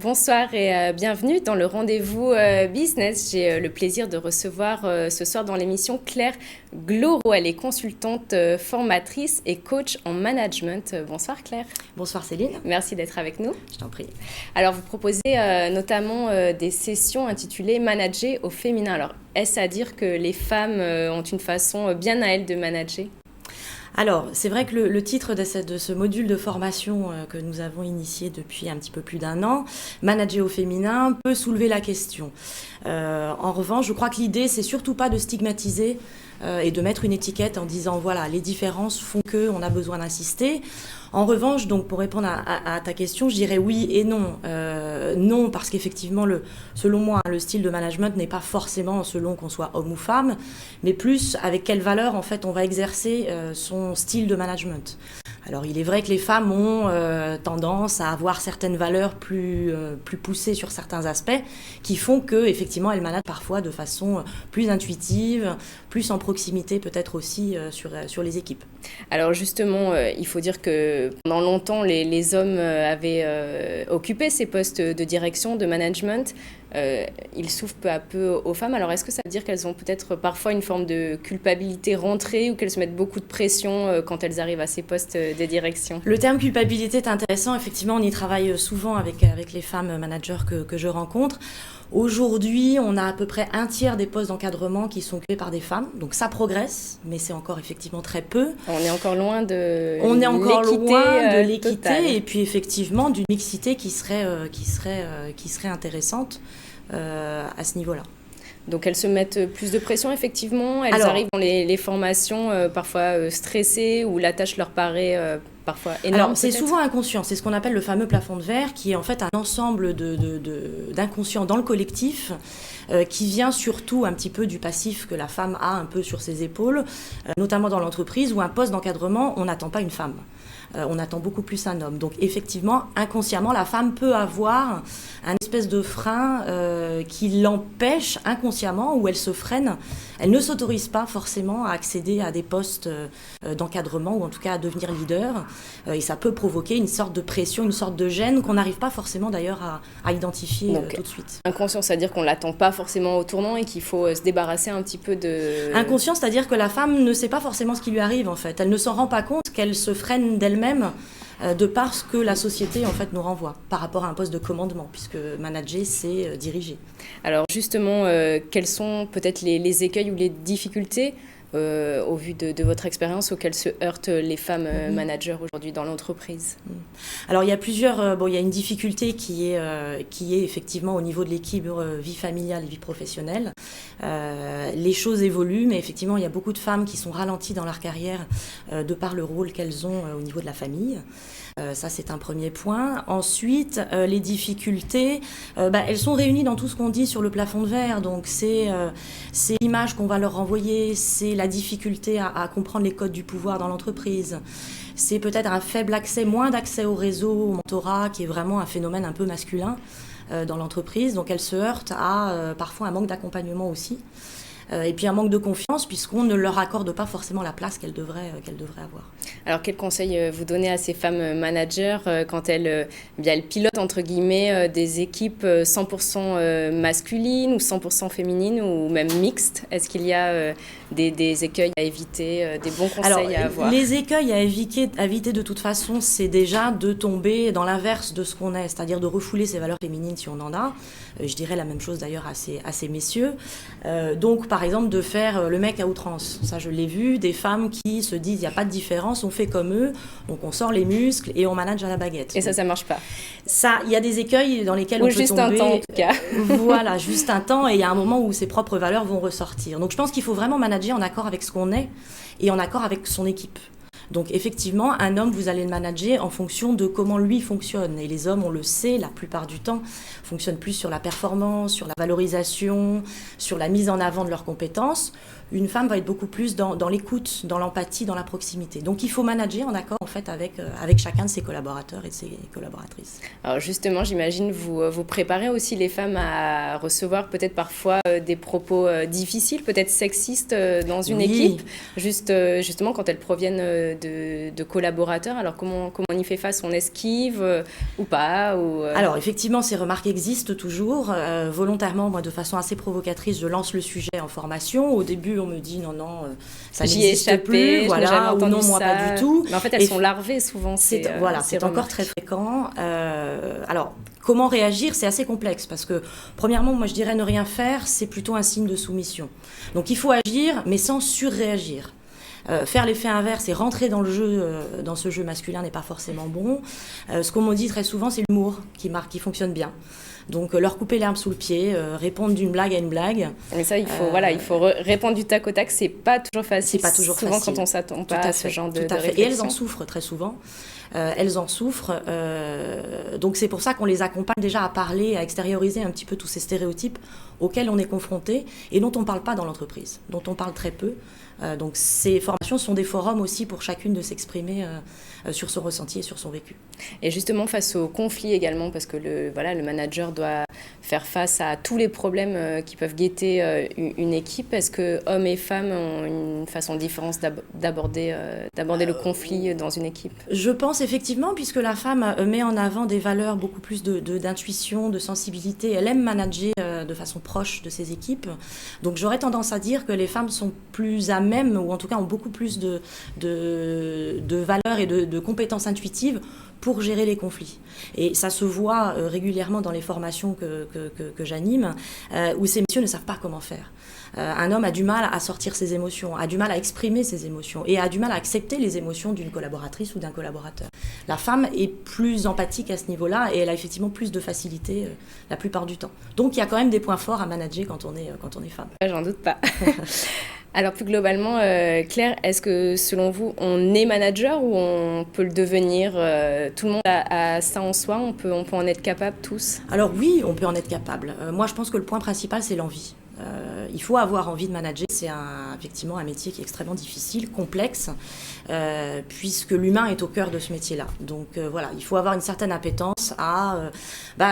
Bonsoir et bienvenue dans le rendez-vous business. J'ai le plaisir de recevoir ce soir dans l'émission Claire Gloro. Elle est consultante, formatrice et coach en management. Bonsoir Claire. Bonsoir Céline. Merci d'être avec nous. Je t'en prie. Alors vous proposez notamment des sessions intitulées Manager au féminin. Alors est-ce à dire que les femmes ont une façon bien à elles de manager ? Alors, c'est vrai que le titre de ce module de formation que nous avons initié depuis un petit peu plus d'un an, Manager au féminin, peut soulever la question. En revanche, je crois que l'idée, c'est surtout pas de stigmatiser et de mettre une étiquette en disant, voilà, les différences font qu'on a besoin d'insister. En revanche, donc pour répondre à ta question, je dirais oui et non. Non, parce qu'effectivement, selon moi, le style de management n'est pas forcément selon qu'on soit homme ou femme, mais plus avec quelles valeurs en fait on va exercer son style de management. Alors il est vrai que les femmes ont tendance à avoir certaines valeurs plus poussées sur certains aspects qui font qu'effectivement elles managent parfois de façon plus intuitive, plus en proximité peut-être aussi sur les équipes. Alors justement, il faut dire que pendant longtemps les hommes avaient occupé ces postes de direction, de management. Ils s'ouvrent peu à peu aux femmes. Alors est-ce que ça veut dire qu'elles ont peut-être parfois une forme de culpabilité rentrée ou qu'elles se mettent beaucoup de pression quand elles arrivent à ces postes de direction ? Le terme culpabilité est intéressant. Effectivement, on y travaille souvent avec les femmes managers que je rencontre. Aujourd'hui, on a à peu près un tiers des postes d'encadrement qui sont occupés par des femmes. Donc ça progresse, mais c'est encore effectivement très peu. On est encore loin de l'équité totale. Et puis effectivement d'une mixité qui serait intéressante à ce niveau-là. Donc elles se mettent plus de pression effectivement, elles arrivent dans les formations parfois stressées où la tâche leur paraît parfois énorme. Alors c'est souvent inconscient, c'est ce qu'on appelle le fameux plafond de verre qui est en fait un ensemble d'inconscients dans le collectif qui vient surtout un petit peu du passif que la femme a un peu sur ses épaules, notamment dans l'entreprise où un poste d'encadrement, on n'attend pas une femme. On attend beaucoup plus un homme. Donc effectivement, inconsciemment, la femme peut avoir un espèce de frein qui l'empêche inconsciemment, où elle se freine. Elle ne s'autorise pas forcément à accéder à des postes d'encadrement ou en tout cas à devenir leader. Et ça peut provoquer une sorte de pression, une sorte de gêne qu'on n'arrive pas forcément d'ailleurs à identifier tout de suite. Inconscient, c'est-à-dire qu'on ne l'attend pas forcément au tournant et qu'il faut se débarrasser un petit peu de... Inconscient, c'est-à-dire que la femme ne sait pas forcément ce qui lui arrive en fait. Elle ne s'en rend pas compte qu'elle se freine d'elle-même de par ce que la société en fait nous renvoie par rapport à un poste de commandement, puisque manager c'est diriger. Alors justement, quels sont peut-être les écueils ou les difficultés au vu de votre expérience auxquelles se heurtent les femmes managers aujourd'hui dans l'entreprise ? Alors il y a il y a une difficulté qui est effectivement au niveau de l'équilibre vie familiale et vie professionnelle. Les choses évoluent, mais effectivement il y a beaucoup de femmes qui sont ralenties dans leur carrière de par le rôle qu'elles ont au niveau de la famille. Ça, c'est un premier point. Ensuite, les difficultés, elles sont réunies dans tout ce qu'on dit sur le plafond de verre. Donc, c'est l'image qu'on va leur renvoyer, c'est la difficulté à comprendre les codes du pouvoir dans l'entreprise. C'est peut-être un faible accès, moins d'accès au réseau, au mentorat, qui est vraiment un phénomène un peu masculin dans l'entreprise. Donc, elles se heurtent à parfois un manque d'accompagnement aussi. Et puis un manque de confiance puisqu'on ne leur accorde pas forcément la place qu'elles devraient avoir. Alors quel conseil vous donnez à ces femmes managers quand elles pilotent entre guillemets des équipes 100% masculines ou 100% féminines ou même mixtes ? Est-ce qu'il y a des écueils à éviter, des bons conseils à avoir ? Les écueils à éviter de toute façon, c'est déjà de tomber dans l'inverse de ce qu'on est, c'est-à-dire de refouler ses valeurs féminines si on en a. Je dirais la même chose d'ailleurs à ces messieurs. Donc par exemple de faire le mec à outrance. Ça je l'ai vu, des femmes qui se disent il n'y a pas de différence, on fait comme eux, donc on sort les muscles et on manage à la baguette. Et ça marche pas. Ça, il y a des écueils dans lesquels on peut tomber. Ou juste un temps en tout cas. Voilà, juste un temps et il y a un moment où ses propres valeurs vont ressortir. Donc je pense qu'il faut vraiment manager en accord avec ce qu'on est et en accord avec son équipe. Donc effectivement, un homme, vous allez le manager en fonction de comment lui fonctionne. Et les hommes, on le sait, la plupart du temps, fonctionnent plus sur la performance, sur la valorisation, sur la mise en avant de leurs compétences. Une femme va être beaucoup plus dans l'écoute, dans l'empathie, dans la proximité. Donc il faut manager en accord en fait avec chacun de ses collaborateurs et de ses collaboratrices. Alors justement, j'imagine vous préparez aussi les femmes à recevoir peut-être parfois des propos difficiles, peut-être sexistes dans une équipe, justement quand elles proviennent de collaborateurs. Alors comment on y fait face? On esquive ou pas Alors effectivement, ces remarques existent toujours. Volontairement, moi de façon assez provocatrice, je lance le sujet en formation. Au début, on me dit non, ça n'existe plus, voilà, ou non, moi pas du tout. Mais en fait, elles sont larvées souvent. C'est encore très fréquent. Alors, comment réagir? C'est assez complexe parce que, premièrement, moi je dirais ne rien faire, c'est plutôt un signe de soumission. Donc il faut agir, mais sans surréagir. Faire l'effet inverse et rentrer dans le jeu, dans ce jeu masculin n'est pas forcément bon. Ce qu'on me dit très souvent, c'est l'humour qui fonctionne bien. Donc leur couper l'herbe sous le pied, répondre d'une blague à une blague. Mais ça, il faut répondre du tac au tac. C'est pas toujours facile. C'est pas toujours souvent facile. Quand on s'attend pas à ce genre de réflexion. Et elles en souffrent très souvent. Elles en souffrent. Donc c'est pour ça qu'on les accompagne déjà à parler, à extérioriser un petit peu tous ces stéréotypes auxquels on est confronté et dont on ne parle pas dans l'entreprise, dont on parle très peu. Donc ces formations sont des forums aussi pour chacune de s'exprimer sur son ressenti et sur son vécu. Et justement face aux conflits également, parce que le manager doit faire face à tous les problèmes qui peuvent guetter une équipe. Est-ce que hommes et femmes ont une façon différente d'aborder le conflit dans une équipe? Je pense effectivement, puisque la femme met en avant des valeurs beaucoup plus d'intuition, de sensibilité. Elle aime manager de façon proche de ses équipes. Donc j'aurais tendance à dire que les femmes sont plus à même, ou en tout cas ont beaucoup plus de valeurs et de compétences intuitives pour gérer les conflits. Et ça se voit régulièrement dans les formations que j'anime, où ces messieurs ne savent pas comment faire. Un homme a du mal à sortir ses émotions, a du mal à exprimer ses émotions et a du mal à accepter les émotions d'une collaboratrice ou d'un collaborateur. La femme est plus empathique à ce niveau-là et elle a effectivement plus de facilité la plupart du temps. Donc il y a quand même des points forts à manager quand on est femme. J'en doute pas. Alors plus globalement, Claire, est-ce que selon vous, on est manager ou on peut le devenir? Tout le monde a ça en soi, on peut en être capable tous? Alors oui, on peut en être capable. Moi je pense que le point principal c'est l'envie. Il faut avoir envie de manager, c'est effectivement un métier qui est extrêmement difficile, complexe, puisque l'humain est au cœur de ce métier-là. Donc voilà, il faut avoir une certaine appétence à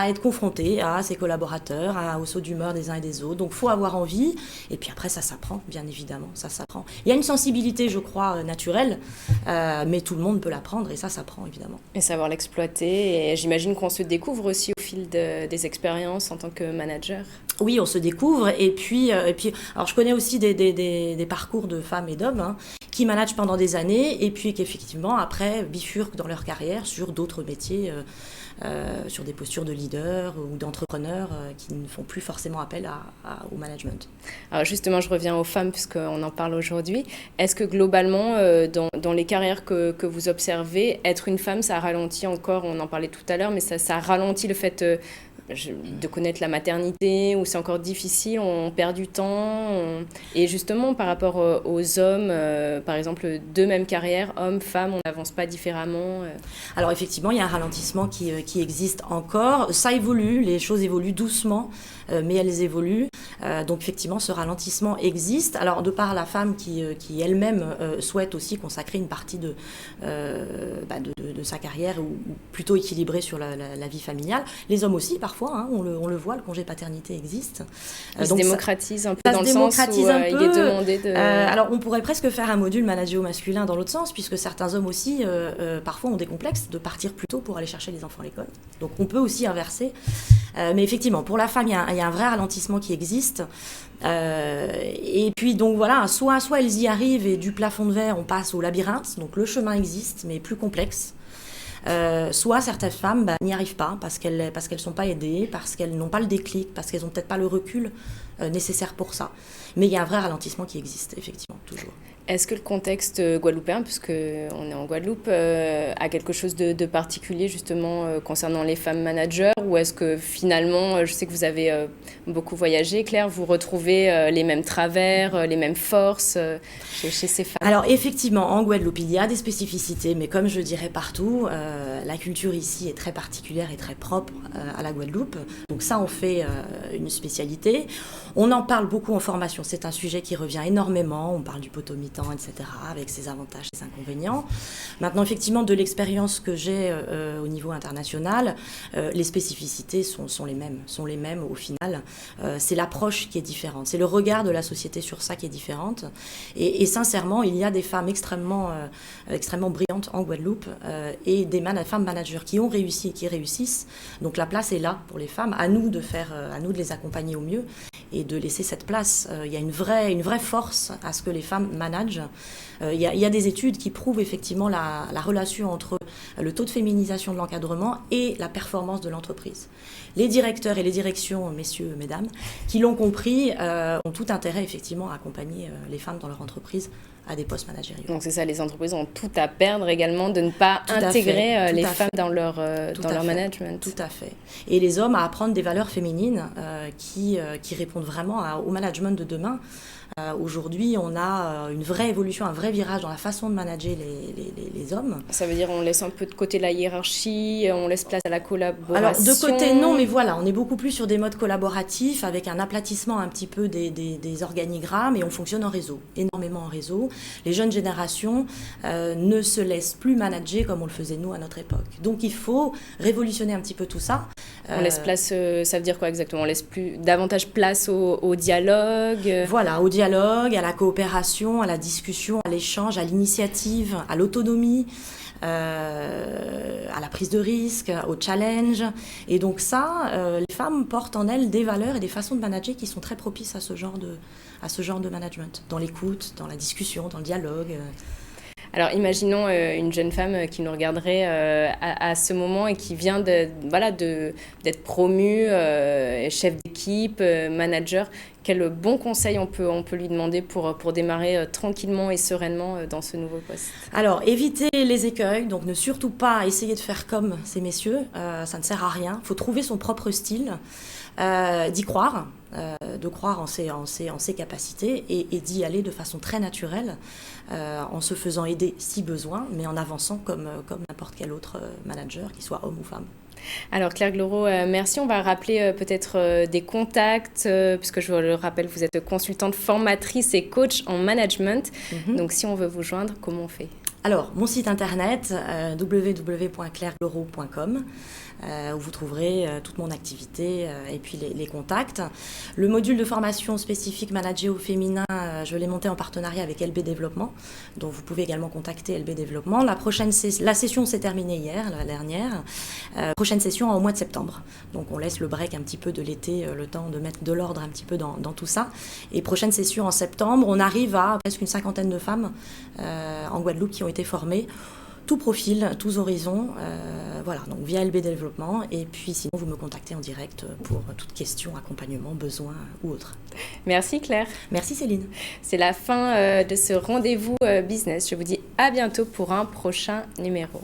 être confronté à ses collaborateurs, au saut d'humeur des uns et des autres. Donc il faut avoir envie, et puis après ça s'apprend, bien évidemment, ça s'apprend. Il y a une sensibilité, je crois, naturelle, mais tout le monde peut l'apprendre, et ça s'apprend évidemment. Et savoir l'exploiter, et j'imagine qu'on se découvre aussi au fil des expériences en tant que manager. Oui, on se découvre, et puis alors je connais aussi des parcours de femmes et d'hommes qui managent pendant des années et puis qui effectivement après bifurquent dans leur carrière sur d'autres métiers, sur des postures de leader ou d'entrepreneur qui ne font plus forcément appel au management. Alors justement, je reviens aux femmes puisqu'on en parle aujourd'hui. Est-ce que globalement, dans les carrières que vous observez, être une femme, ça ralentit encore, on en parlait tout à l'heure, mais ça ralentit le fait de connaître la maternité, où c'est encore difficile, on perd du temps. Et justement, par rapport aux hommes, par exemple, deux mêmes carrières, hommes, femmes, on n'avance pas différemment. Alors effectivement, il y a un ralentissement qui existe encore. Ça évolue, les choses évoluent doucement, mais elles évoluent. Donc effectivement, ce ralentissement existe. Alors de par la femme qui elle-même souhaite aussi consacrer une partie de sa carrière, ou plutôt équilibrée sur la vie familiale. Les hommes aussi, parfois, on le voit, le congé paternité existe. Il se démocratise un peu dans le sens où il est demandé de... alors on pourrait presque faire un module manager au masculin dans l'autre sens, puisque certains hommes aussi, parfois, ont des complexes de partir plus tôt pour aller chercher les enfants à l'école. Donc on peut aussi inverser. Mais effectivement, pour la femme, il y a un vrai ralentissement qui existe. Et puis donc voilà, soit elles y arrivent et du plafond de verre, on passe au labyrinthe. Donc le chemin existe, mais plus complexe. Soit certaines femmes n'y arrivent pas parce qu'elles sont pas aidées, parce qu'elles n'ont pas le déclic, parce qu'elles n'ont peut-être pas le recul nécessaire pour ça. Mais il y a un vrai ralentissement qui existe, effectivement, toujours. Est-ce que le contexte guadeloupéen, puisqu'on est en Guadeloupe, a quelque chose de particulier justement concernant les femmes managers, ou est-ce que finalement, je sais que vous avez beaucoup voyagé, Claire, vous retrouvez les mêmes travers, les mêmes forces chez ces femmes? Alors effectivement, en Guadeloupe, il y a des spécificités, mais comme je dirais partout, la culture ici est très particulière et très propre à la Guadeloupe. Donc ça, on fait une spécialité. On en parle beaucoup en formation. C'est un sujet qui revient énormément. On parle du potomitan, etc., avec ses avantages et ses inconvénients. Maintenant, effectivement, de l'expérience que j'ai au niveau international, les spécificités sont les mêmes au final. C'est l'approche qui est différente. C'est le regard de la société sur ça qui est différente. Et sincèrement, il y a des femmes extrêmement brillantes en Guadeloupe et des femmes managers qui ont réussi et qui réussissent. Donc la place est là pour les femmes. À nous de les accompagner au mieux et de laisser cette place. Il y a une vraie force à ce que les femmes managent. Il y a des études qui prouvent effectivement la relation entre le taux de féminisation de l'encadrement et la performance de l'entreprise. Les directeurs et les directions, messieurs, mesdames, qui l'ont compris, ont tout intérêt effectivement à accompagner les femmes dans leur entreprise à des postes managériaux. Donc c'est ça, les entreprises ont tout à perdre également de ne pas intégrer les femmes dans leur management. Tout à fait. Et les hommes à apprendre des valeurs féminines qui répondent vraiment au management de demain. Aujourd'hui, on a une vraie évolution, un vrai virage dans la façon de manager les hommes. Ça veut dire on laisse un peu de côté la hiérarchie, on laisse place à la collaboration. Alors, de côté, non, mais voilà, on est beaucoup plus sur des modes collaboratifs, avec un aplatissement un petit peu des organigrammes, et on fonctionne en réseau, énormément en réseau. Les jeunes générations ne se laissent plus manager comme on le faisait nous à notre époque. Donc, il faut révolutionner un petit peu tout ça. On laisse place, ça veut dire quoi exactement? On laisse davantage place au dialogue. Voilà, au dialogue, à la coopération, à la discussion, à l'échange, à l'initiative, à l'autonomie, à la prise de risque, au challenge. Et donc ça, les femmes portent en elles des valeurs et des façons de manager qui sont très propices à ce genre de management, dans l'écoute, dans la discussion, dans le dialogue. Alors, imaginons une jeune femme qui nous regarderait à ce moment et qui vient d'être promue, chef d'équipe, manager. Quel bon conseil on peut lui demander pour démarrer tranquillement et sereinement dans ce nouveau poste? Alors, éviter les écueils, donc ne surtout pas essayer de faire comme ces messieurs, ça ne sert à rien. Il faut trouver son propre style, d'y croire, de croire en ses capacités et d'y aller de façon très naturelle, en se faisant aider si besoin, mais en avançant comme n'importe quel autre manager, qu'il soit homme ou femme. Alors Claire Gloro, merci. On va rappeler peut-être des contacts, puisque je vous le rappelle, vous êtes consultante, formatrice et coach en management. Donc si on veut vous joindre, comment on fait? Alors, mon site internet, www.clairegloro.com, où vous trouverez toute mon activité et puis les contacts. Le module de formation spécifique manager au féminin, je l'ai monté en partenariat avec LB Développement, donc vous pouvez également contacter LB Développement. La session s'est terminée hier, la dernière. Prochaine session au mois de septembre. Donc on laisse le break un petit peu de l'été, le temps de mettre de l'ordre un petit peu dans tout ça. Et prochaine session en septembre, on arrive à presque une 50aine de femmes en Guadeloupe qui ont été formées. Tout profil, tous horizons, voilà, donc via LB Développement. Et puis sinon, vous me contactez en direct pour toute question, accompagnement, besoin ou autre. Merci Claire. Merci Céline. C'est la fin de ce rendez-vous business. Je vous dis à bientôt pour un prochain numéro.